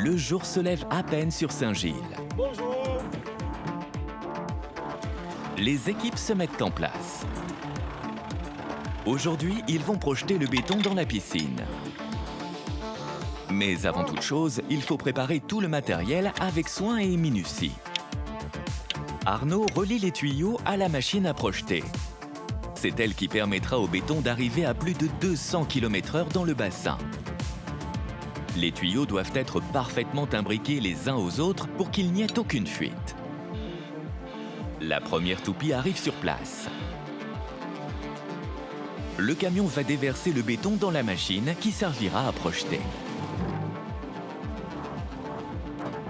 Le jour se lève à peine sur Saint-Gilles. Bonjour. Les équipes se mettent en place. Aujourd'hui, ils vont projeter le béton dans la piscine. Mais avant toute chose, il faut préparer tout le matériel avec soin et minutie. Arnaud relie les tuyaux à la machine à projeter. C'est elle qui permettra au béton d'arriver à plus de 200 km/h dans le bassin. Les tuyaux doivent être parfaitement imbriqués les uns aux autres pour qu'il n'y ait aucune fuite. La première toupie arrive sur place. Le camion va déverser le béton dans la machine qui servira à projeter.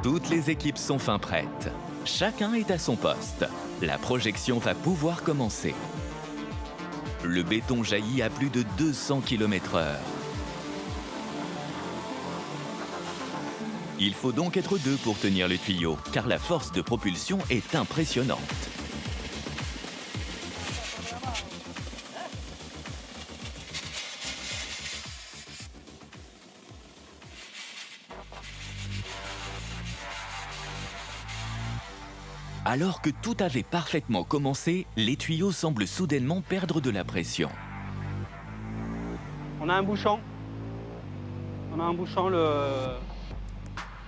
Toutes les équipes sont fin prêtes. Chacun est à son poste. La projection va pouvoir commencer. Le béton jaillit à plus de 200 km/h. Il faut donc être deux pour tenir le tuyau, car la force de propulsion est impressionnante. Alors que tout avait parfaitement commencé, les tuyaux semblent soudainement perdre de la pression. On a un bouchon.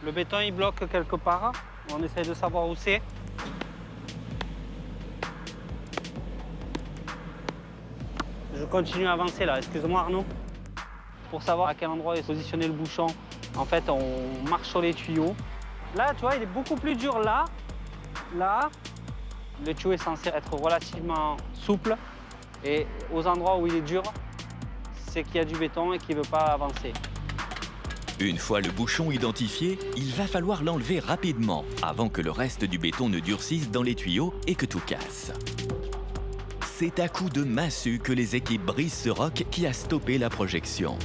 Le béton il bloque quelque part. On essaie de savoir où c'est. Je continue à avancer là, excuse-moi Arnaud. Pour savoir à quel endroit est positionné le bouchon, en fait on marche sur les tuyaux. Là tu vois il est beaucoup plus dur là. Là, le tuyau est censé être relativement souple et aux endroits où il est dur, c'est qu'il y a du béton et qu'il ne veut pas avancer. Une fois le bouchon identifié, il va falloir l'enlever rapidement avant que le reste du béton ne durcisse dans les tuyaux et que tout casse. C'est à coups de massue que les équipes brisent ce roc qui a stoppé la projection.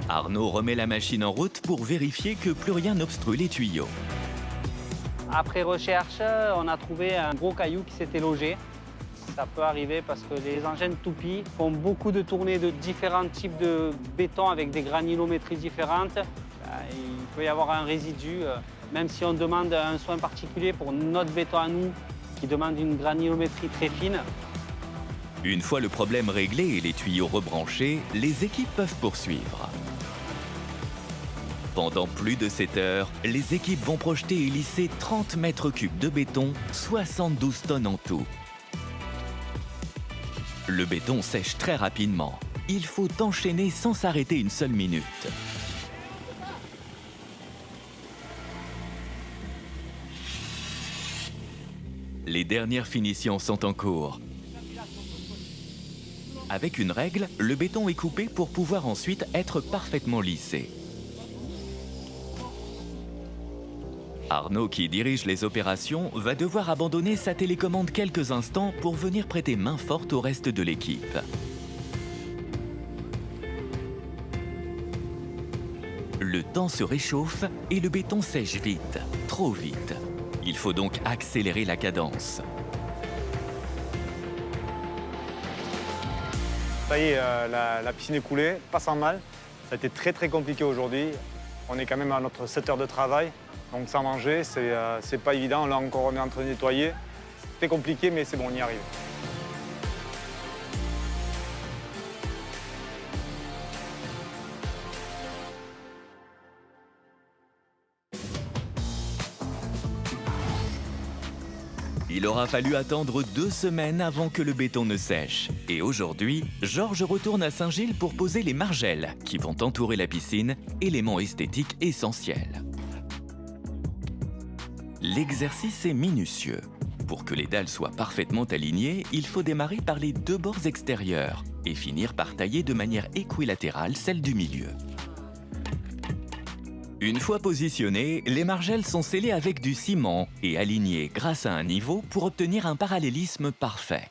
Arnaud remet la machine en route pour vérifier que plus rien n'obstrue les tuyaux. Après recherche, on a trouvé un gros caillou qui s'était logé. Ça peut arriver parce que les engins toupie font beaucoup de tournées de différents types de béton avec des granulométries différentes. Il peut y avoir un résidu, même si on demande un soin particulier pour notre béton à nous, qui demande une granulométrie très fine. Une fois le problème réglé et les tuyaux rebranchés, les équipes peuvent poursuivre. Pendant plus de 7 heures, les équipes vont projeter et lisser 30 mètres cubes de béton, 72 tonnes en tout. Le béton sèche très rapidement. Il faut enchaîner sans s'arrêter une seule minute. Les dernières finitions sont en cours. Avec une règle, le béton est coupé pour pouvoir ensuite être parfaitement lissé. Arnaud, qui dirige les opérations, va devoir abandonner sa télécommande quelques instants pour venir prêter main forte au reste de l'équipe. Le temps se réchauffe et le béton sèche vite, trop vite. Il faut donc accélérer la cadence. Ça y est, la piscine est coulée, pas sans mal. Ça a été très compliqué aujourd'hui. On est quand même à notre 7 heures de travail. Donc sans manger, c'est pas évident. Là encore, on est en train de nettoyer. C'était compliqué, mais c'est bon, on y arrive. Il aura fallu attendre 2 semaines avant que le béton ne sèche. Et aujourd'hui, Georges retourne à Saint-Gilles pour poser les margelles qui vont entourer la piscine, élément esthétique essentiel. L'exercice est minutieux. Pour que les dalles soient parfaitement alignées, il faut démarrer par les 2 bords extérieurs et finir par tailler de manière équilatérale celle du milieu. Une fois positionnées, les margelles sont scellées avec du ciment et alignées grâce à un niveau pour obtenir un parallélisme parfait.